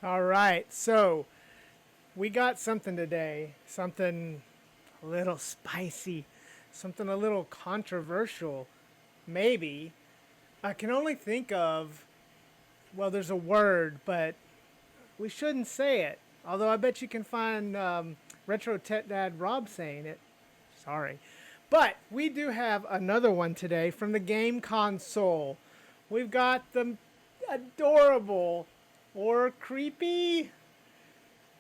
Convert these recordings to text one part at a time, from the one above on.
All right, so we got something today, something a little spicy, something a little controversial, maybe. I can only think of, well, there's a word, but we shouldn't say it. Although I bet you can find Retro Tech Dad Rob saying it. Sorry. But we do have another one today from the game console. We've got the adorable or creepy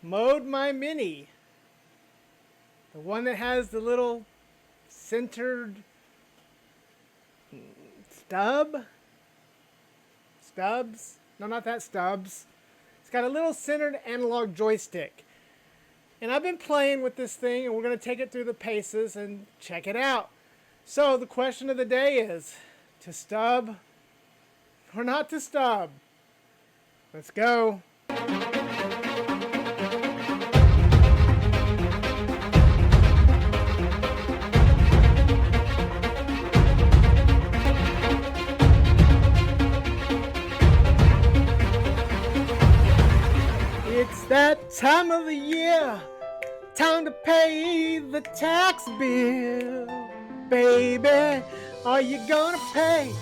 Mode My Mini. The one that has the little centered Stubbs? No, not that Stubbs. It's got a little centered analog joystick. And I've been playing with this thing, and we're going to take it through the paces and check it out. So the question of the day is, to stub or not to stub? Let's go. It's that time of the year, time to pay the tax bill. Baby, are you gonna pay?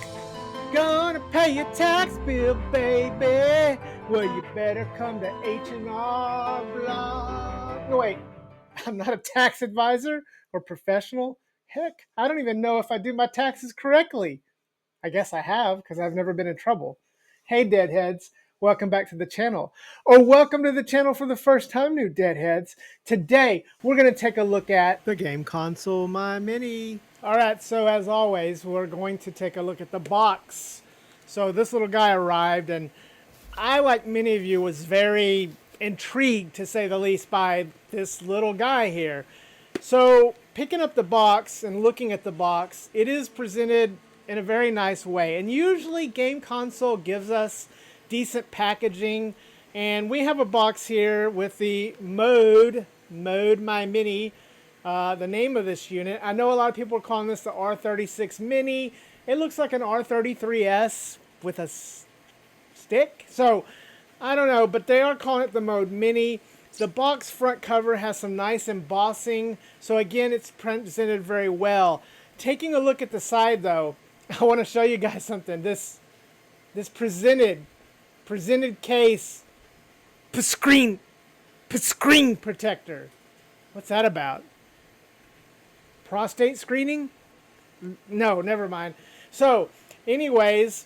Gonna pay your tax bill, baby. Well, you better come to H&R Block. No, wait, I'm not a tax advisor or professional. Heck, I don't even know if I do my taxes correctly. I guess I have, because I've never been in trouble. Hey, Deadheads. Welcome back to the channel. Or welcome to the channel for the first time, new Deadheads. Today, we're going to take a look at the game console, My Mini. All right, so as always, we're going to take a look at the box. So this little guy arrived, and I, like many of you, was very intrigued, to say the least, by this little guy here. So picking up the box and looking at the box, it is presented in a very nice way. And usually game console gives us decent packaging. And we have a box here with the Mode My Mini, the name of this unit. I know a lot of people are calling this the R36 Mini. It looks like an R33S with a stick. So I don't know, but they are calling it the Mode Mini. The box front cover has some nice embossing. So again, it's presented very well. Taking a look at the side though, I want to show you guys something. This presented case Pscreen protector. What's that about? Prostate screening? No, never mind. So, anyways,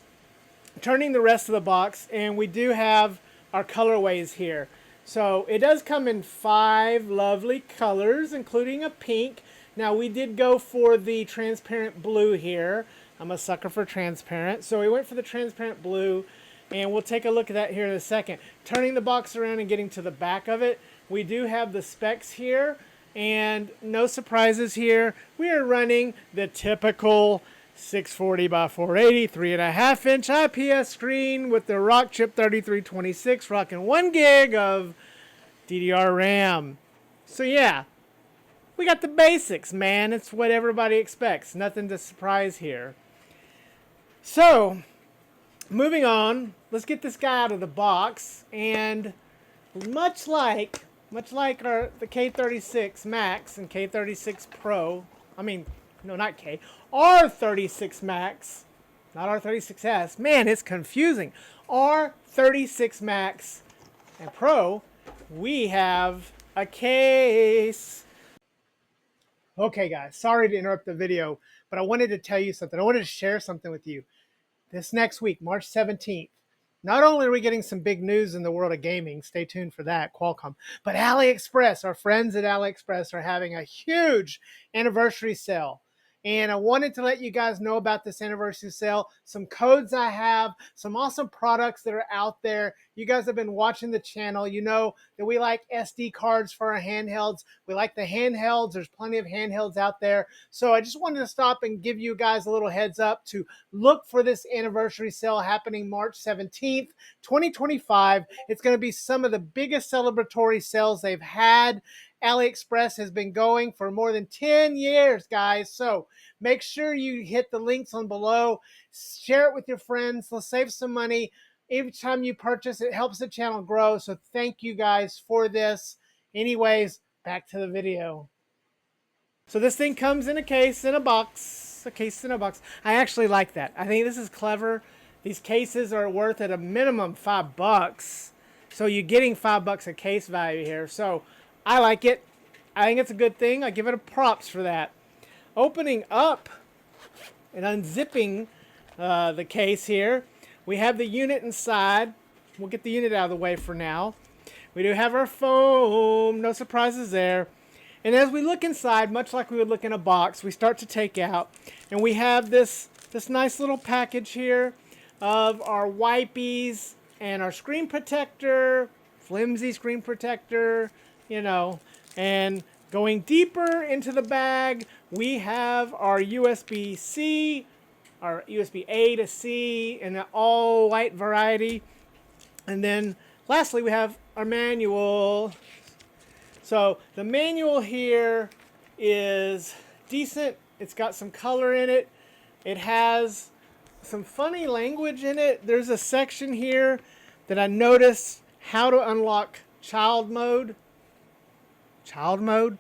turning the rest of the box, and we do have our colorways here. So it does come in 5 lovely colors, including a pink. Now we did go for the transparent blue here. I'm a sucker for transparent. So we went for the transparent blue, and we'll take a look at that here in a second. Turning the box around and getting to the back of it, we do have the specs here, and no surprises here. We are running the typical 640 by 480, 3.5 inch IPS screen with the Rock Chip 3326, rocking 1 gig of DDR RAM. So yeah, we got the basics, man. It's what everybody expects. Nothing to surprise here. So, moving on, let's get this guy out of the box. And much like the K36 Max and K36 Pro, R36 Max, not R36S. Man, it's confusing. R36 Max and Pro, we have a case. Okay, guys, sorry to interrupt the video, but I wanted to tell you something. I wanted to share something with you. This next week, March 17th, not only are we getting some big news in the world of gaming, stay tuned for that, Qualcomm, but AliExpress, our friends at AliExpress are having a huge anniversary sale. And I wanted to let you guys know about this anniversary sale, some codes I have, some awesome products that are out there. You guys have been watching the channel. You know that we like SD cards for our handhelds. We like the handhelds. There's plenty of handhelds out there. So I just wanted to stop and give you guys a little heads up to look for this anniversary sale happening March 17th, 2025. It's going to be some of the biggest celebratory sales they've had. AliExpress has been going for more than 10 years, guys. So make sure you hit the links on below. Share it with your friends. Let's save some money. Each time you purchase, it helps the channel grow. So thank you guys for this. Anyways, back to the video. So this thing comes in a case, in a box. A case in a box. I actually like that. I think this is clever. These cases are worth at a minimum $5. So you're getting $5 a case value here. So I like it. I think it's a good thing. I give it a props for that. Opening up and unzipping the case here, we have the unit inside. We'll get the unit out of the way for now. We do have our foam. No surprises there. And as we look inside, much like we would look in a box, we start to take out. And we have this nice little package here of our wipes and our screen protector, flimsy screen protector, you know. And going deeper into the bag, we have our USB-C, our USB-A to C in an all white variety. And then lastly, we have our manual. So the manual here is decent. It's got some color in it. It has some funny language in it. There's a section here that I noticed how to unlock child mode. Child mode.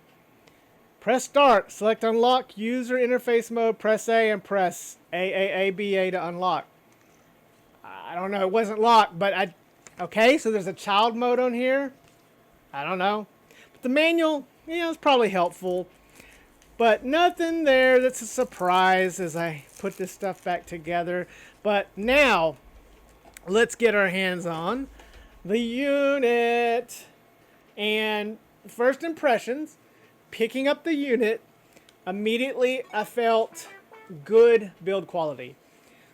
Press start. Select unlock user interface mode. Press A and press AAABA to unlock. I don't know. It wasn't locked, but okay, so there's a child mode on here. I don't know. But the manual, is probably helpful. But nothing there that's a surprise as I put this stuff back together. But now, let's get our hands on the unit. And first impressions, picking up the unit, immediately I felt good build quality.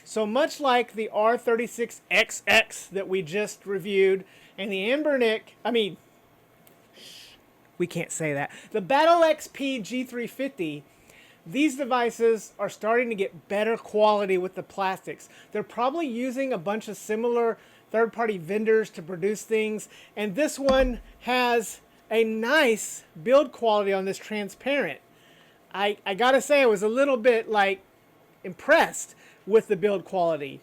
So much like the R36XX that we just reviewed, and the we can't say that. The Battle XP G350, these devices are starting to get better quality with the plastics. They're probably using a bunch of similar third-party vendors to produce things, and this one has a nice build quality on this transparent. I gotta say I was a little bit impressed with the build quality.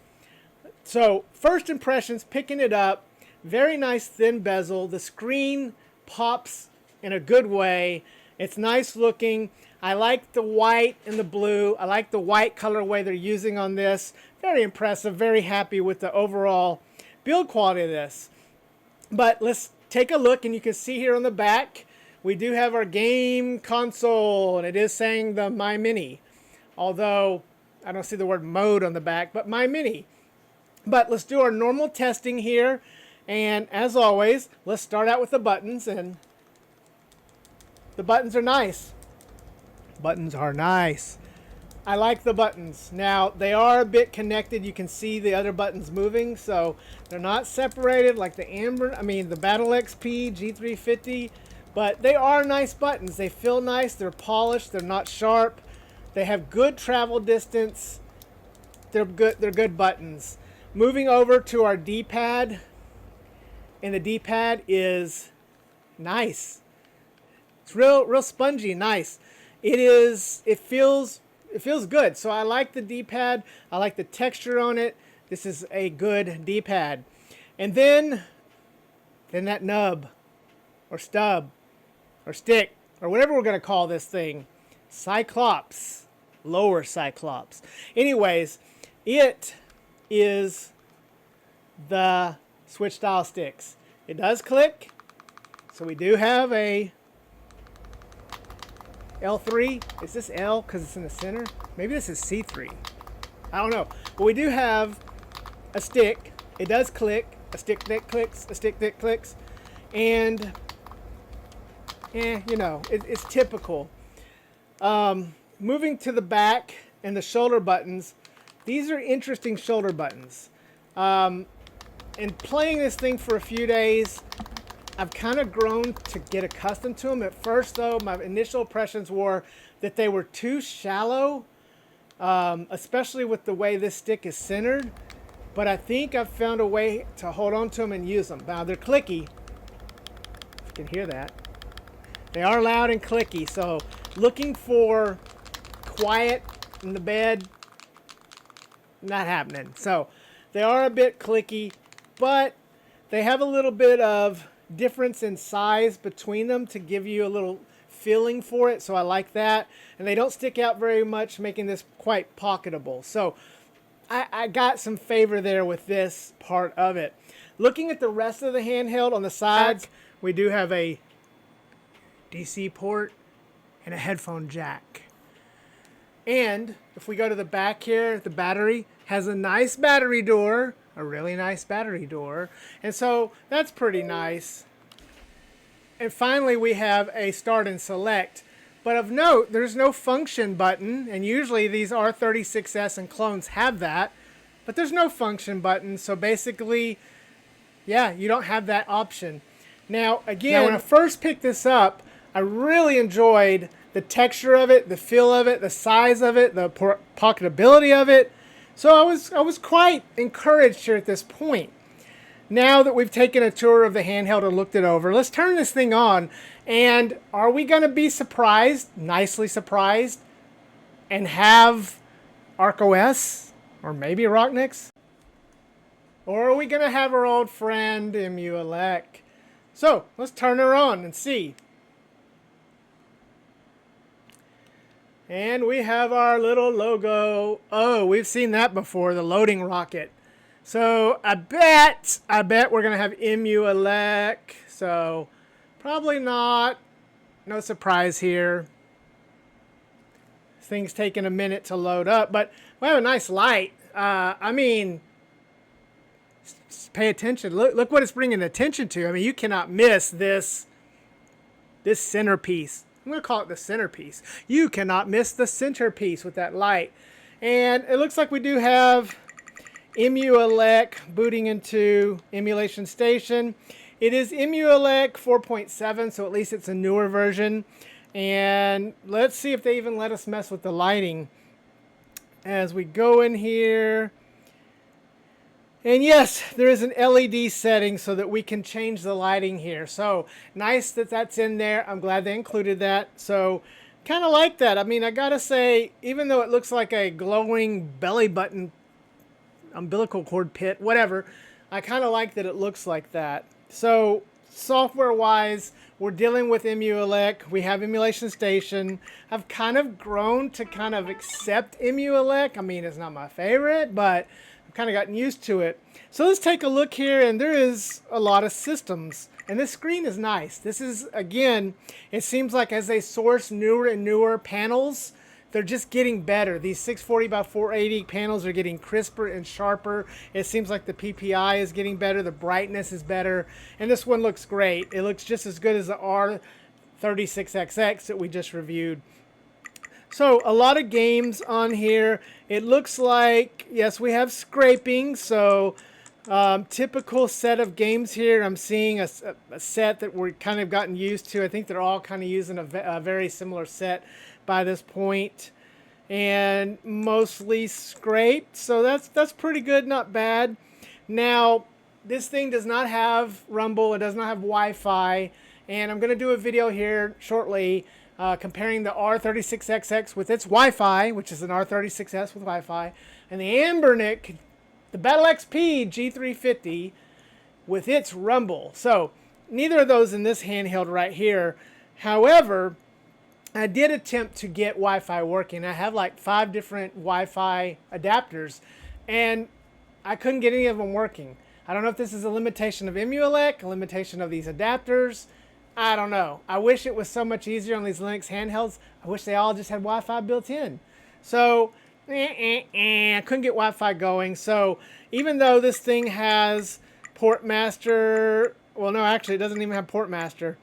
So first impressions, picking it up, very nice thin bezel. The screen pops in a good way. It's nice looking. I like the white and the blue. I like the white colorway they're using on this. Very impressive, very happy with the overall build quality of this. But let's take a look, and you can see here on the back, we do have our game console, and it is saying the My Mini. Although, I don't see the word mode on the back, but My Mini. But let's do our normal testing here. And as always, let's start out with the buttons, and the buttons are nice. Buttons are nice. I like the buttons. Now, they are a bit connected. You can see the other buttons moving, so they're not separated like the Battle XP G350, but they are nice buttons. They feel nice. They're polished. They're not sharp. They have good travel distance. They're good buttons. Moving over to our D-pad, and the D-pad is nice. It's real spongy, nice. It feels good. So I like the D-pad. I like the texture on it. This is a good D-pad. And then that nub or stub or stick or whatever we're going to call this thing. Cyclops. Lower Cyclops. Anyways, it is the switch style sticks. It does click. So we do have a L3. Is this L because it's in the center? Maybe this is C3. I don't know. But we do have a stick. It does click. A stick that clicks. A stick that clicks. And, it's typical. Moving to the back and the shoulder buttons. These are interesting shoulder buttons. And playing this thing for a few days, I've kind of grown to get accustomed to them. At first, though, my initial impressions were that they were too shallow, especially with the way this stick is centered. But I think I've found a way to hold on to them and use them. Now, they're clicky. If you can hear that. They are loud and clicky, so looking for quiet in the bed, not happening. So they are a bit clicky. but they have a little bit of difference in size between them to give you a little feeling for it, so I like that. And they don't stick out very much, making this quite pocketable. So I got some favor there with this part of it. Looking at the rest of the handheld on the sides, we do have a DC port and a headphone jack. And if we go to the back here, the battery has a nice battery door, a really nice battery door. And so that's pretty nice. And finally, we have a start and select. But of note, there's no function button. And usually these R36S and clones have that. But there's no function button. So basically, yeah, you don't have that option. Now, again, when I first picked this up, I really enjoyed the texture of it, the feel of it, the size of it, the pocketability of it. So I was quite encouraged here at this point. Now that we've taken a tour of the handheld and looked it over, let's turn this thing on. And are we going to be surprised, nicely surprised, and have ArcOS or maybe Rocknix? Or are we going to have our old friend Emuelec? So let's turn her on and see. And we have our little logo. Oh, we've seen that before, the loading rocket. So I bet we're going to have Emuelec. So probably not. No surprise here. This thing's taking a minute to load up, but we have a nice light. I mean, pay attention. Look what it's bringing attention to. I mean, you cannot miss this centerpiece. I'm going to call it the centerpiece. You cannot miss the centerpiece with that light. And it looks like we do have Emuelec booting into Emulation Station. It is Emuelec 4.7, so at least it's a newer version. And let's see if they even let us mess with the lighting as we go in here. And yes, there is an LED setting so that we can change the lighting here. So nice that that's in there. I'm glad they included that. So kind of like that. I mean, I gotta say, even though it looks like a glowing belly button, umbilical cord pit, whatever, I kind of like that it looks like that. So software wise, we're dealing with Emuelec. We have Emulation Station. I've kind of grown to kind of accept Emuelec. I mean, it's not my favorite, but I've kind of gotten used to it. So let's take a look here, and there is a lot of systems. And this screen is nice. This is, again, it seems like as they source newer and newer panels, they're just getting better. These 640 by 480 panels are getting crisper and sharper. It seems like the PPI is getting better. The brightness is better. And this one looks great. It looks just as good as the R36XX that we just reviewed. So a lot of games on here. It looks like, yes, we have scraping. So typical set of games here. I'm seeing a set that we're kind of gotten used to. I think they're all kind of using a very similar set by this point, and mostly scraped. So that's pretty good, not bad. Now, this thing does not have Rumble. It does not have Wi-Fi, and I'm going to do a video here shortly comparing the R36XX with its Wi-Fi, which is an R36S with Wi-Fi, and the Bionic, the Battle XP G350 with its Rumble. So neither of those in this handheld right here. However, I did attempt to get Wi-Fi working. I have like 5 different Wi-Fi adapters, and I couldn't get any of them working. I don't know if this is a limitation of Emuelec, a limitation of these adapters. I don't know. I wish it was so much easier on these Linux handhelds. I wish they all just had Wi-Fi built in. So, I couldn't get Wi-Fi going. So, even though this thing has Portmaster, well, no, actually, it doesn't even have Portmaster.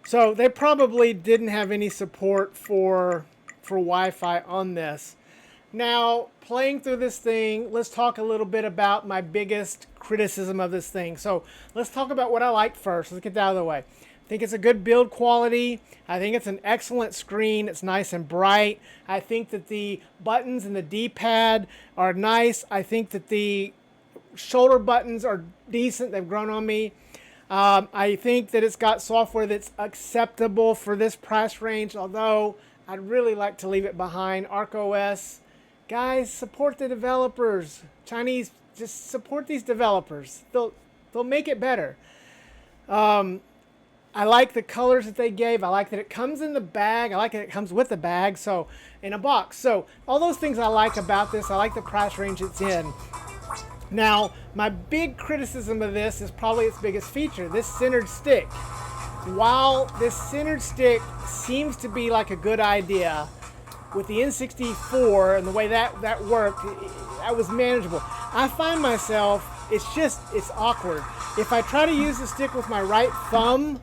So they probably didn't have any support for Wi-Fi on this. Now, playing through this thing, let's talk a little bit about my biggest criticism of this thing. So let's talk about what I liked first. Let's get that out of the way. I think it's a good build quality. I think it's an excellent screen. It's nice and bright. I think that the buttons and the D-pad are nice. I think that the shoulder buttons are decent. They've grown on me. I think that it's got software that's acceptable for this price range, although I'd really like to leave it behind. ArcOS, guys, support the developers. Chinese, just support these developers. they'll make it better. I like the colors that they gave. I like that it comes in the bag. I like that it comes with the bag, so in a box. So all those things I like about this. I like the price range it's in. Now, my big criticism of this is probably its biggest feature, this centered stick. While this centered stick seems to be like a good idea, with the N64 and the way that worked, that was manageable. I find myself, it's awkward. If I try to use the stick with my right thumb,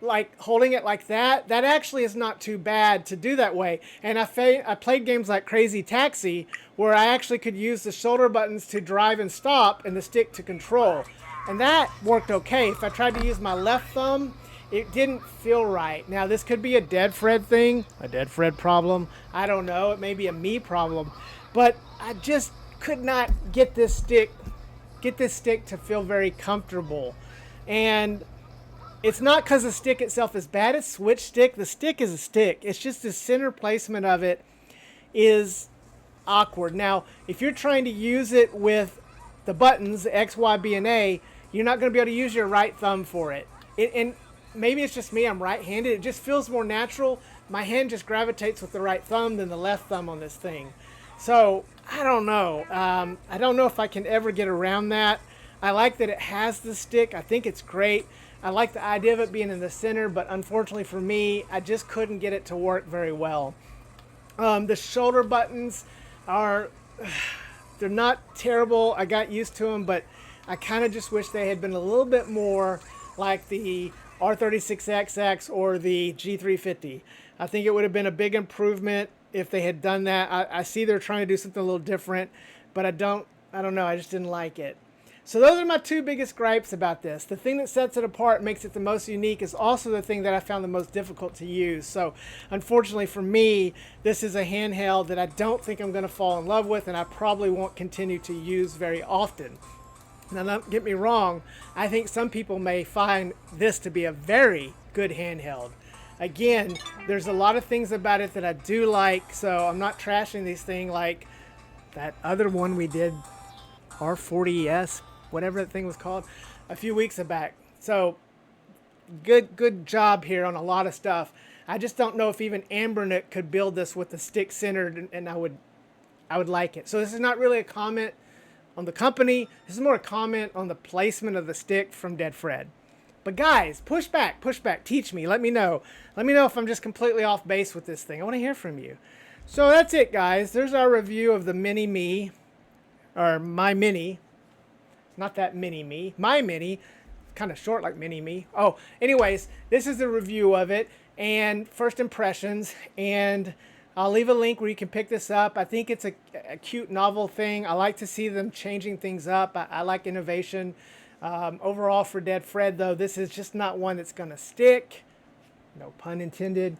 like holding it like that actually is not too bad to do that way. And I played games like Crazy Taxi, where I actually could use the shoulder buttons to drive and stop and the stick to control. And that worked okay. If I tried to use my left thumb, it didn't feel right. Now, this could be a dead Fred thing, a dead Fred problem. I don't know. It may be a me problem. But I just could not get this stick to feel very comfortable. And it's not because the stick itself is bad. It's switch stick. The stick is a stick. It's just the center placement of it is awkward. Now, if you're trying to use it with the buttons, X, Y, B, and A, you're not going to be able to use your right thumb for it. And maybe it's just me. I'm right-handed. It just feels more natural. My hand just gravitates with the right thumb than the left thumb on this thing. So, I don't know. I don't know if I can ever get around that. I like that it has the stick. I think it's great. I like the idea of it being in the center, but unfortunately for me, I just couldn't get it to work very well. The shoulder buttons they're not terrible. I got used to them, but I kind of just wish they had been a little bit more like the R36XX or the G350. I think it would have been a big improvement if they had done that. I see they're trying to do something a little different, but I don't know. I just didn't like it. So those are my two biggest gripes about this. The thing that sets it apart, makes it the most unique, is also the thing that I found the most difficult to use. So unfortunately for me, this is a handheld that I don't think I'm going to fall in love with, and I probably won't continue to use very often. Now, don't get me wrong, I think some people may find this to be a very good handheld. Again, there's a lot of things about it that I do like, so I'm not trashing these things like that other one we did, R40S, whatever that thing was called, a few weeks back. So good job here on a lot of stuff. I just don't know if even Ambernick could build this with the stick centered, and I would like it. So this is not really a comment on the company. This is more a comment on the placement of the stick from Dead Fred. But guys, push back, teach me, let me know. Let me know if I'm just completely off base with this thing. I want to hear from you. So that's it, guys. There's our review of the Mini Me, or My Mini. Not that Mini Me. My Mini. Kind of short like Mini Me. Oh, anyways, this is a review of it and first impressions. And I'll leave a link where you can pick this up. I think it's a cute, novel thing. I like to see them changing things up. I like innovation. Overall, for Dead Fred, though, this is just not one that's going to stick. No pun intended.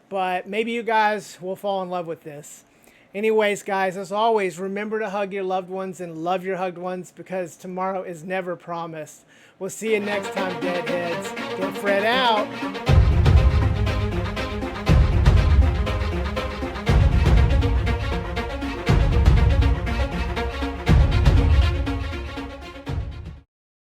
But maybe you guys will fall in love with this. Anyways, guys, as always, remember to hug your loved ones and love your hugged ones, because tomorrow is never promised. We'll see you next time, Deadheads. Dead Fred out.